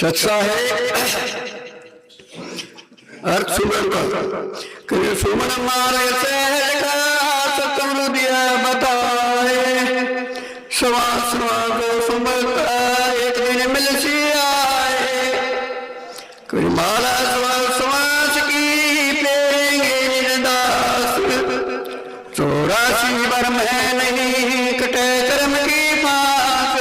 सत्साहे अर्थ सुमन का सुमन मारे सहज सतगुरु दिया बताए सवास को सुमन एक दिन मिल सी आए कोई माला सवास की फेरेंगे निर्दास 84 बार में नहीं कटे कर्म की पास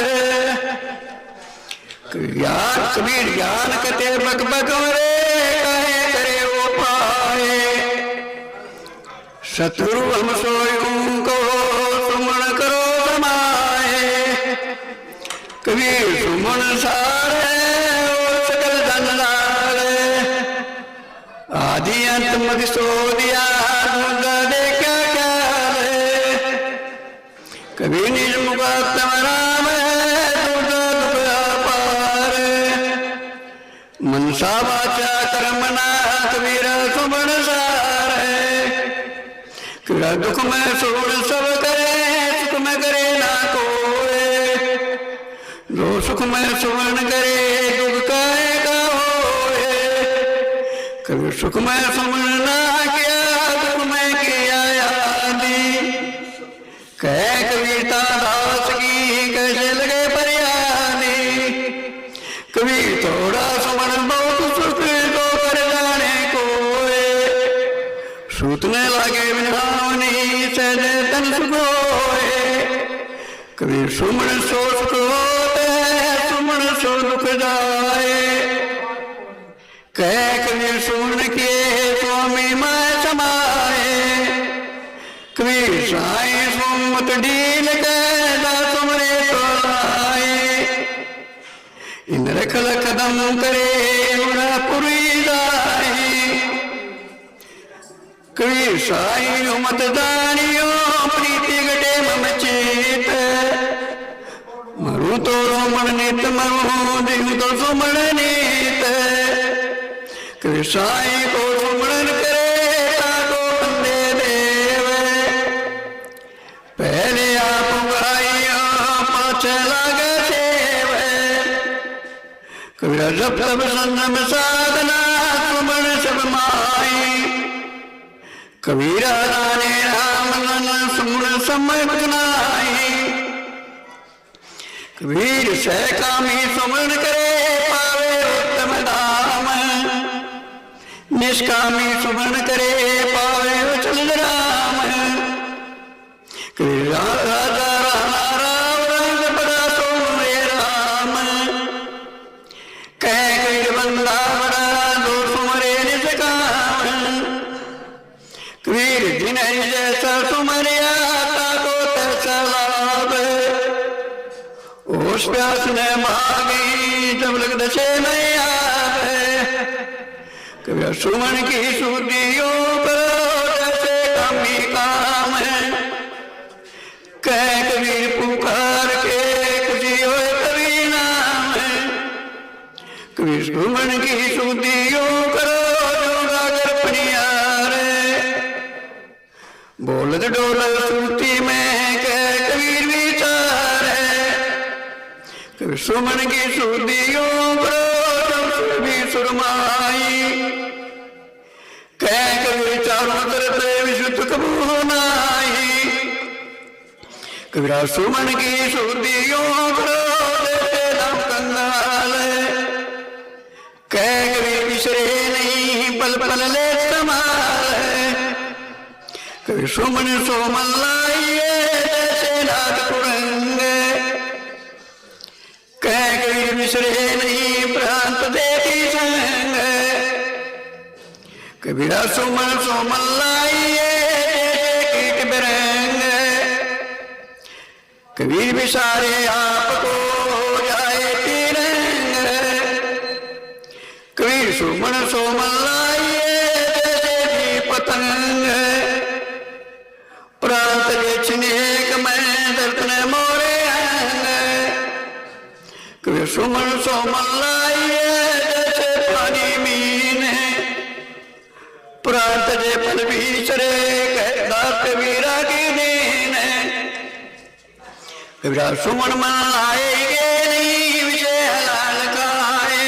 ज्ञान कबीर ज्ञान कते बक बक रे कहे करे वो पाए सतगुरु हम सोयूं को सुमन करो समाए कबीर सुमन सारे सकल धन लाले आदि अंत मद सो दिया दे क्या क्या रे कबीर निज मुकात्म राम मनसा वाचा कर्मना कबीर सुमन सार कबीरा दुख में सोड़ सब करे सुख में करे ना कोई जो सुख में सुमन करे दुख कहे का होए कबीर सुख में सुमन ना किया दुख में किया यादी कहे कबीरता दास की कैसे लगे फरियादी कबीर थोड़ा सुमन बहुत सुख को कर जाने को सूतने लगे बिनहावनी सहजे तन सुखोए कबीर सुमन सो सुख होते सुमन सो दुख जाए कह कबीर सुमन के स्वामी मैं समाए कबीर साई सुमत ढील कहता सुमरे तो आए इंद्र खल कदम करे पुरी दाई कबीर साई मत दानियो प्रीति गटे मम चेत मरु तो सुमन नित मरु देहु तो सुमन नित कबीर साई को सुमन करे ताको बंदे देवे पहले आप गाइयो पाछे लागे सेवे कबीरा जब तब संयम साधना सुमन सब माई कबीरा जाने राम नन सुमन समय बनाई कबीर सह कामी सुमन करे पावे उत्तम धाम निष्कामी सुमन करे पावे चल राम कबीर राजा राणा राम रंग बड़ा सोमे राम कह कबीर बंदा बड़ा दो सुमरे निज काम कबीर दिन जैसा सुमरिया ताको तैसा लाभ ओस प्यास ने मांगी जब लग दशे नहीं आवे कबीर सुमन की सुधियों करो जैसे कामी काम कह कबीर पुकार के खुशी होए कभी नाम कबीर सुमन की सुधियों करो जो गागर पनियारे बोलत डोल सुरती में कह कबीर विचार कबीर सुमन की सुधियों करो जो भी सुरमाई कह कबीर चारों तरफ विशुद्ध कबू नाई कबीरा सुमन की सुधियों करो देते दाम कंगाल कह कबीर बिसरे नहीं पल पल ले संभाल कबीर सुमन सोमन लाइए जैसे नाग कुरंग कह कबीर बिसरे नहीं प्रांत देखी संग कबीरा सुमन सोमन लाइए जैसे कीट बिरंग कबीर बिसारे आपको जाए तिरंग कबीर सुमन सोमन लाइए जैसे भी पतंग प्रांत छनेक में दर्शन मोरे अंग कबीर सुमन सोमन लाइए जैसे पानी मीन प्रांत जे पल बीचरे कहता कबीरा की दीन कबीरा सुमन मन लाएगे नहीं विषय हलाल खाए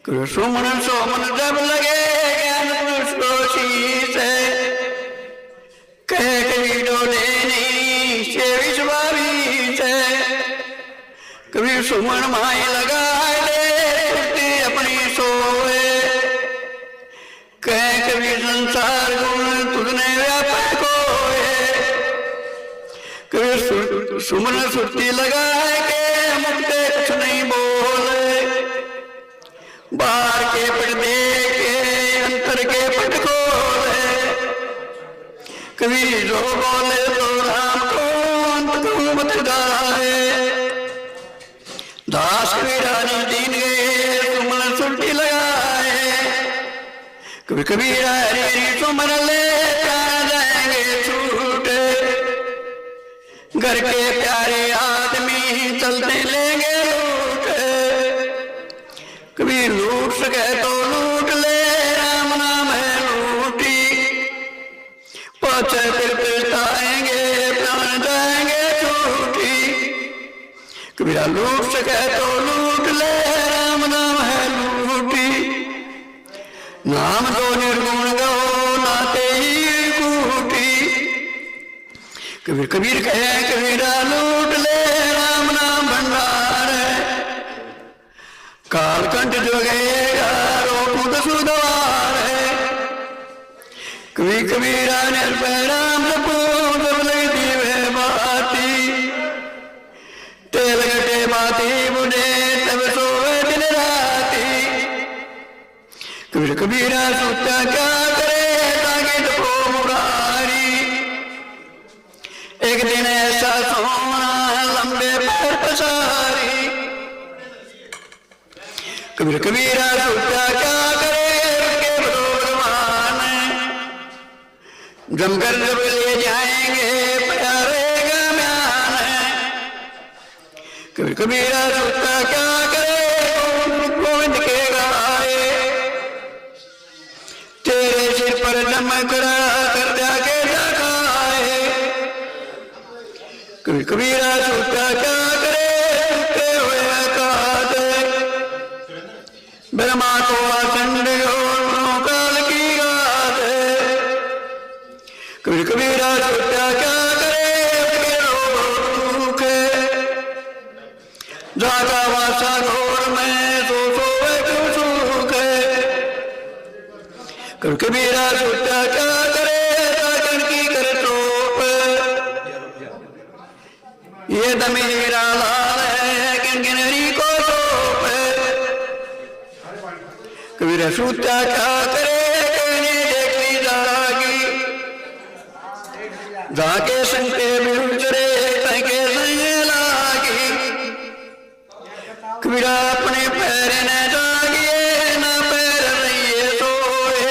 सुमन सोमन जब लगे ज्ञान पुरुष को शीश कह कभी डोले नहीं से विश्वास कभी सुमन माए लगा ले अपनी सोए कह कभी संसार गुण तुझने व्यापक कोए कभी सुमन सुरती लगाए के मुक्ते कुछ नहीं बोले बाहर के पर्दे के अंतर के पट खोले कभी जो बोले तो राम को अंत को मत गाए दास कबीरानी दीन गए सुमन सुरती लगाए कभी कबीरा हरी सुमन ले जाएंगे छूटे घर के प्यारे आदमी चलते लेंगे कभी लूट सके तो लूट ले राम नाम है लूटी पाछे फिर पछताएंगे प्राण जाएंगे छूटी कभी लूट सके तो लूट ले राम नाम है लूटी नाम तो निर्गुण गो नाते ही कूटी कबीर कबीर कहे कबीरा लूट ले राम नाम भंडार कालकंठ जो गएगा रोकुत सुद्वार है कभी कबीरा निर्भय राम दीवे बाती तेल गटे बाती बुढ़े तब सोए दिन राती कबीर कबीरा सोचा क्या करे ताकि तो मुरारी एक दिन ऐसा सोना लंबे पैर पसारी कबीर कबीरा सोचा क्या करे के भगवान जमकर जब ले जाएंगे प्यारेगा म्यान कबीर कबीरा सोचा क्या करे गोविंद के गाए तेरे सिर पर चमक रहा कर जाके दिखाए कबीर कबीरा सोचा क्या करे ब्रह्मा को आचंड काल की गात कबीर कबीरा सोचा क्या करे दुख जागा वासा घोर में सो सोए क्यों सुख कबीर कबीरा सोचा क्या करे साजन की कर चोप ये दमी मेरा लाल है किन किनरी को सौंप कबीरा सोचा क्या करे देखी जागी जाके संते बिचरे तके संगे लागी कबीरा अपने पैर न जागिए ना पैर रहिए सोए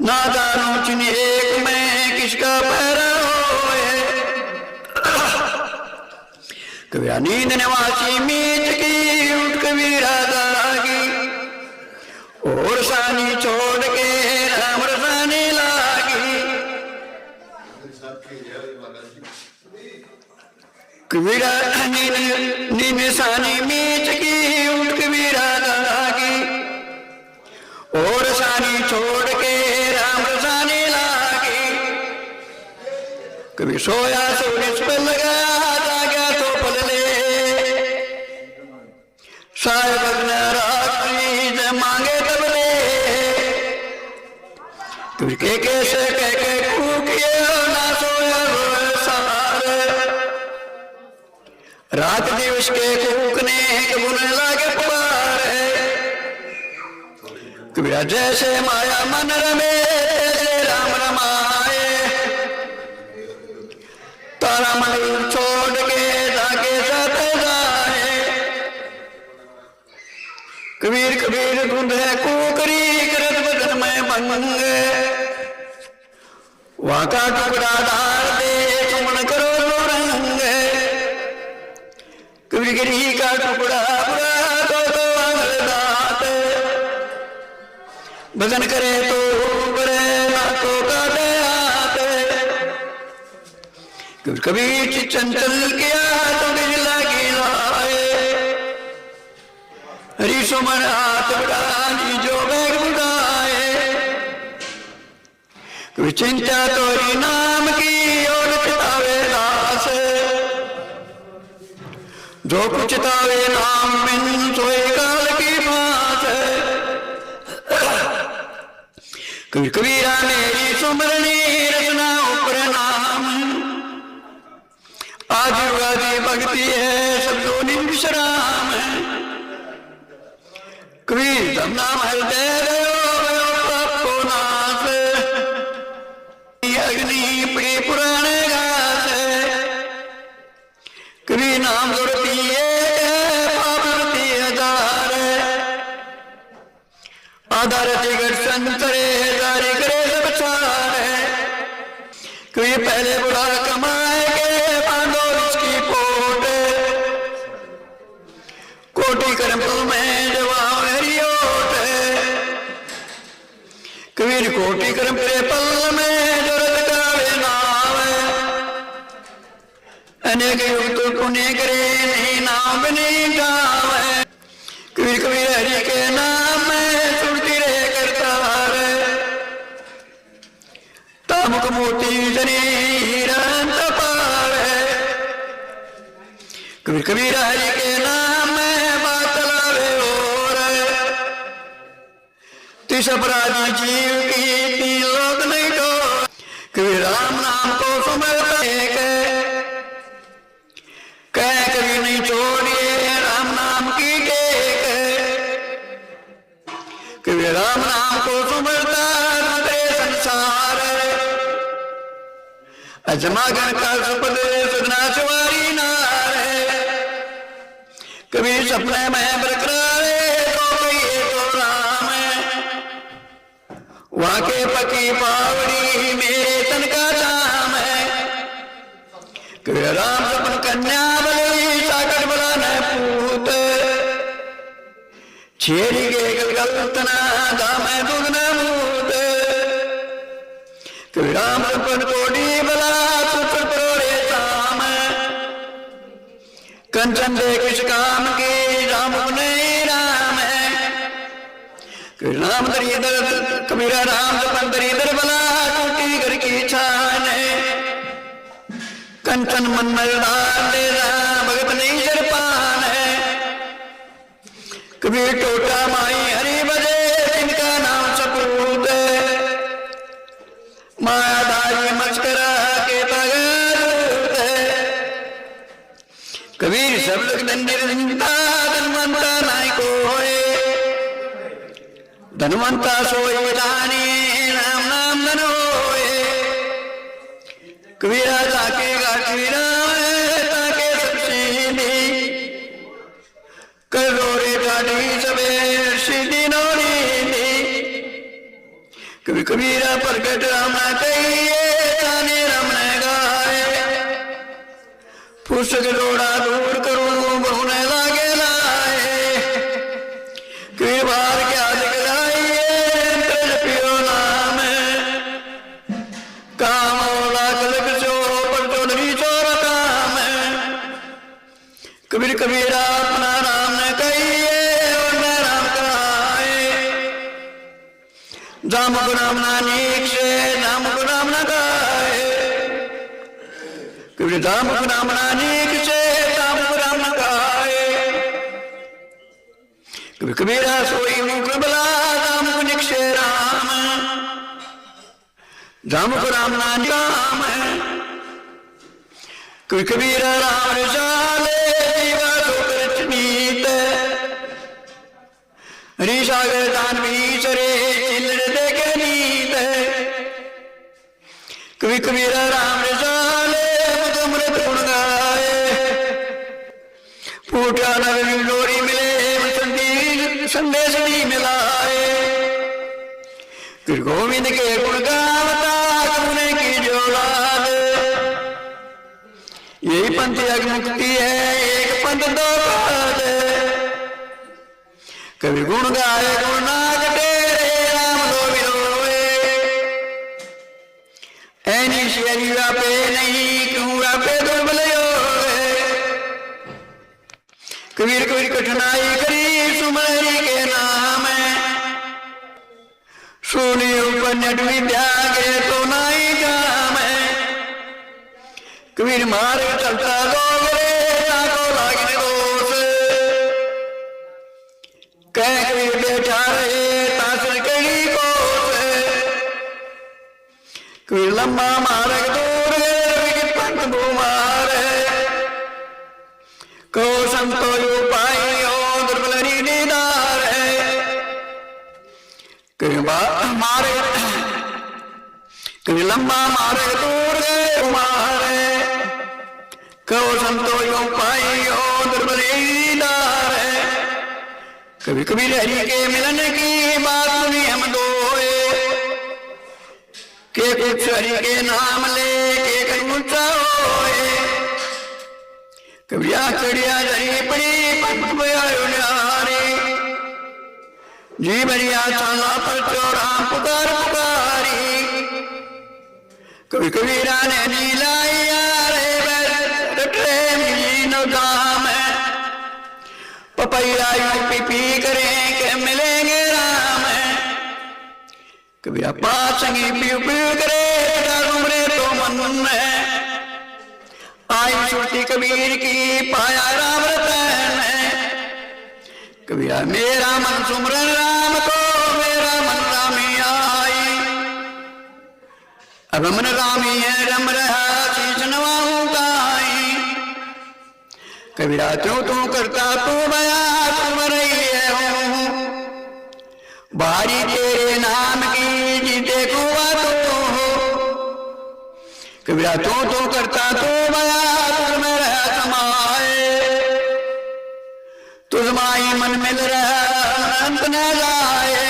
ना जानो चिन्ह एक में किसका पैर होए कबीरा नींद नवासी मीच की उठ कबीरा जागी और सानी छोड़ के राम रसाने लागी कबीरा नींद सानी मीच की उठ कबीरा लागी और सानी छोड़ के राम रसाने लागी कभी सोया सोनिस पर लगा जागा तो पल ले साहेब रात्रि मांगे तब ले कभी के कैसे कह के कूकिए ना सोया सारे रात दिवस के कूकने बुन लागे पुकारे कभी जैसे माया मन रमे राम रमाए तारा मन छोड़ के जाके साथ जाए कबीर कबीर धुंध है कुकरी करत बदन में भंग वहां का टुकड़ा डाल दे सुमन करो रंग कबीर गिरी का टुकड़ा बुरा तो आंगल दात भजन करे तो करे ना तो काटे हाथ कबीर चंचल किया तो बिजला की लाए हरि सुमन हाथ बढ़ानी जो बैग बुढ़ाए। कोई चिंता तोरी नाम की और चितावे दास, जो कुछ तावे नाम बिन सोए काल की बात। कबीर कबीरा मेरी सुमरनी रचना ऊपर नाम, आज युगादि भक्ति है सब जो निविश्राम। कबीर तब नाम हृदय गयो पापो नाश, अग्नि पड़ी पुराने घास। कबीर नाम जुड़ती है पाप जुड़ती हजार, आधार टिकट संतरे जारी करे सब छार। कबीर पहले बुढ़ा कमाए के बांधो इसकी पोट, कोटि कर्म में जवाब हरियोट। कबीर कोटि कर्म के पल में जरूरत कावे नाम, अनेक युग तो पुण्य करे नहीं नाम नहीं जावे। कबीर कबीर हरि के नाम में सुनती रहे करतार, तामुक मोती जनी हीरन तपार। कबीर कबीर हरि के नाम में बात लावे और, तिस अपराधी जीव की तीन लोग नहीं डोर। कबीर राम नाम को सुमरता कह कबीर नहीं छोड़िए राम नाम की टेक। कबीर राम नाम को सुमरता संसार, अजमागन का सुपद सुना सवारी नार। कबीर सपने में बरकरार तो कहिए तो राम, वाके पकी पावड़ी मेरे तन का दाम है। कबीर राम सपन कन्या बलि साकर बला न पूत, छेड़ी के गलगलतना दाम है दूध न मूत। कबीर राम सपन कोडी बला सुपर परोड़े शाम, कंचन दे किस काम की राम नहीं राम है। कबीर राम दरिदर कबीरा राम सपन दरिदर बला टूटी घर की छान। कंचन मन में डाल भगत नहीं जर पान है। कबीर टोटा माई हरि बजे जिनका नाम सपूत, मायाधारी मस्करा के बगैर। कबीर सब लोग दंडिर धनवंता नाई को होए, धनवंता सोई रानी राम नाम धन होए। कबीरा ताके गाठीरा ताके सबसे दी, कर रोरे ठाठी सबे सीधी नोरी दी। कबीर कबीरा प्रगट राम कहिए ताने राम गाए, फुसक लोड़ा दूर करूं बहुने लागे लाए। कबीर बार क्या दिखलाइए अंतर पियो नाम, काम लाख लख सो पर तो नहीं चोर काम। कबीर कबीरा अपना नाम न कहिए और मैं राम कहाए, जाम को नाम ना नीक से नाम को नाम न गाए। कबीर दाम को नाम ना नीक से दाम को नाम न गाए। कबीर कबीरा सोई मुख बला दाम को निक से राम, जाम को राम ना निकाम। कबीर कबीरा राम रसाले जीवा ठोकर चनीत, हरि सागर दानवी चरे चिल्लड़ देखे नीत। कबीर कबीरा राम रसाले मुझ गुण गाए, फूटा नगर लोरी मिले संदेश नहीं मिलाए। फिर गोविंद के गुण गावता तूने की जो लाल, यही पंथ एक मुक्ति है एक पंथ दो पाद। कभी गुण गाए गुण ना कटे राम दो विरोए, ऐनी शेरी व्यापे नहीं क्यों व्यापे दुर्बल। कबीर कबीर कठिनाई करी सुमर हरि के नाम सुनी उपन्यट विद्या के तो नाई काम कबीर मार्ग चलता लोग रे ताको लागिन दोष कह कबीर बैठा रहे तासर कही कोस कबीर लंबा मार्ग दूर गए पंथ भूमार को संतो यू पाई हो दुर्बल हरि दीदार कबीर लंबा मार्ग दूर गए कुमार कहो संतो यो पाई हो दुर्बल दीदार कभी कबीर हरि के मिलन की बात सुनी हम दोए के कुछ हरि के नाम ले के कहीं ऊंचा होए कबीरा चढ़िया हरि पड़ी पंथ न्यारे जी भरिया छाला पर चौड़ा पुकार पुकारी कभी कबीरा ने नीलाया रे रटे मिली न दाम पपैया यू पी पी करें के मिलेंगे राम कबीरा पास संगी पी पी करे डूमरे तो मन में आई छुट्टी कबीर की पाया राम रतन कबीरा मेरा मन सुमरन राम को मेरा मन रामी आई अब मन रामी है रम रहा शीश नवाऊं गाई कबीरा त्यों तू करता तू बया तुम रही है हूँ बारी तेरे नाम की जीते कुआ तो कबीरा त्यों तू करता तू बया तुम रह समाए तुझ माई मन मिल रहा अंत न जाए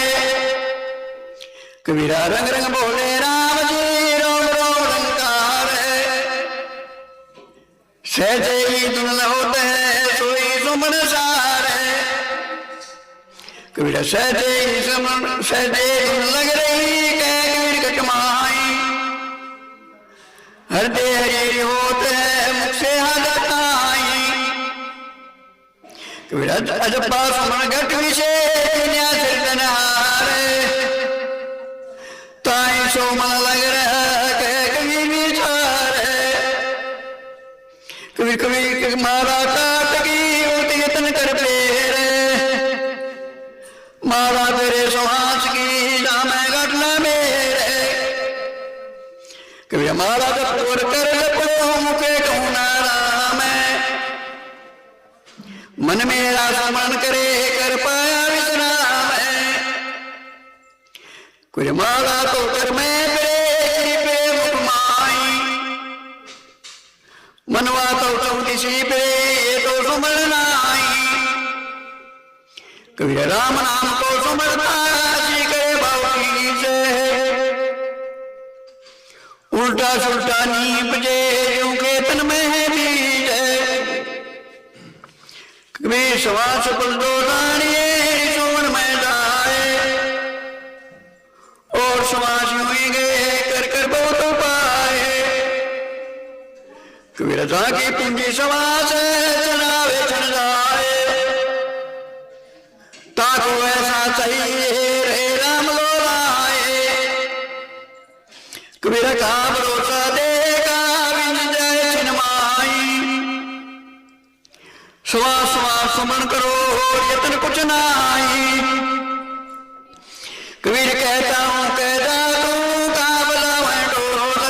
कबीरा रंग रंग बोले राम जी रोम रोम रंकार सहजे ही दुन होते सोई सुमन सार कबीरा सहजे ही सुमन सहजे दुन लग रही कह कबीर कटमाई हृदय हरि होते मुख से हाथ आई कबीरा अजपा सुमन घट विशेष ताई सो मन लग रहा कह कबीर विचार कबीर कबीर मारा काट की उठ यतन कर पेर मारा तेरे सुहास की जाम घटना मेरे कबीर मारा कपूर कर लपड़ो मुखे कहूँ नाराम मन मेरा स्मरण करे कर पाया विश्राम कुछ माला तो कर मैं प्रेम माई मनवा तो चौतीसी पे ये तो सुमरन आई कबीर राम नाम को सुमरता जी करे बाबी से उल्टा सुल्टा नीप जे यूं के तन में है बीज कबीर श्वास कुल दो दानिये सुमन में जाए और श्वास हुई गए कर कर बहुत पाए कबीर जाके पूंजी श्वास चलावे चल जाए ताको ऐसा चाहिए रे राम लोलाए कबीर का भरोसा देगा बिन जाए छिनमाई श्वास श्वास सुमन करो यतन कुछ नाई कबीर कहता हूं कहता तू काबला मैं डोल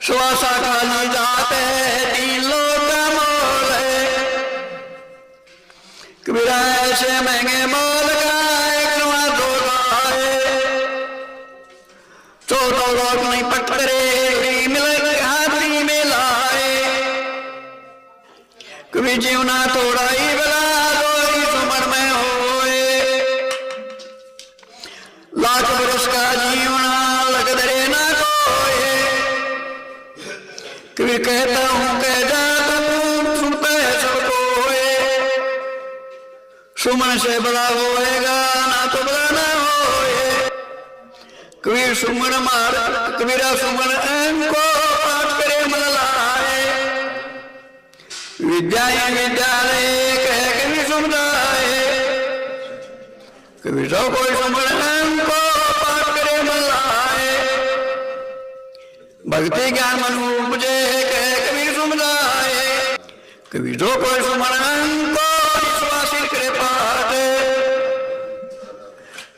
श्वासा खाली जाते तीन लोग का मोल कबीर ऐसे महंगे मोल का एक दो तो लोग नहीं पकड़े मिल हाथी में लाए कबीर जीवना थोड़ा ही बला दोरी सुमन में होए लाख बरस का जीवना लग दरे ना कोए कबीर कहता हूं कह जा तू सुनता है सब कोए सुमन से बड़ा होएगा ना तो बड़ा ना होए कबीर सुमन मार कबीरा सुमन को पाठ करे मन लाए विद्या विद्यालय कह कबीर जो कोई सुमरन को पाठ करे मन लाए, भक्ति ज्ञान मन उपजे कह कबीर सुमझाए। कबीर जो कोई सुमरन को विश्वासी करे पाठ,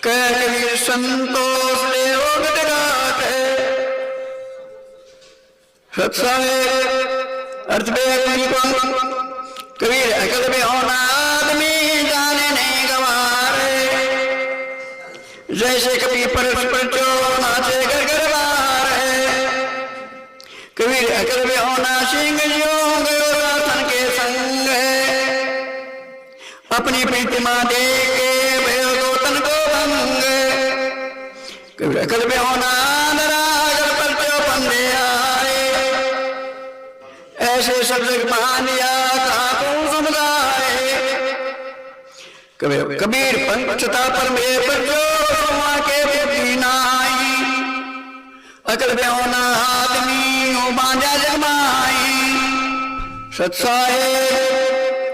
कह कबीर संतोष ले रोग घाट। सत्संग अर्थ कबीर अकल में होना आदमी जाने नहीं गवारे, जैसे कभी परस्पर जो नाचे घर घर बार। कबीर अकल में होना सिंह योग रासन के संग, अपनी प्रतिमा दे के भयो दो तन को भंग। कबीर अकल में होना नरागर पर जो बंदे आए, ऐसे सब जग मान लिया कहाँ को समझाए। कबीर पंचता पर में पर जो के बुद्धि नाई, अकल में होना आदमी बांधा जगमाई। सत्साए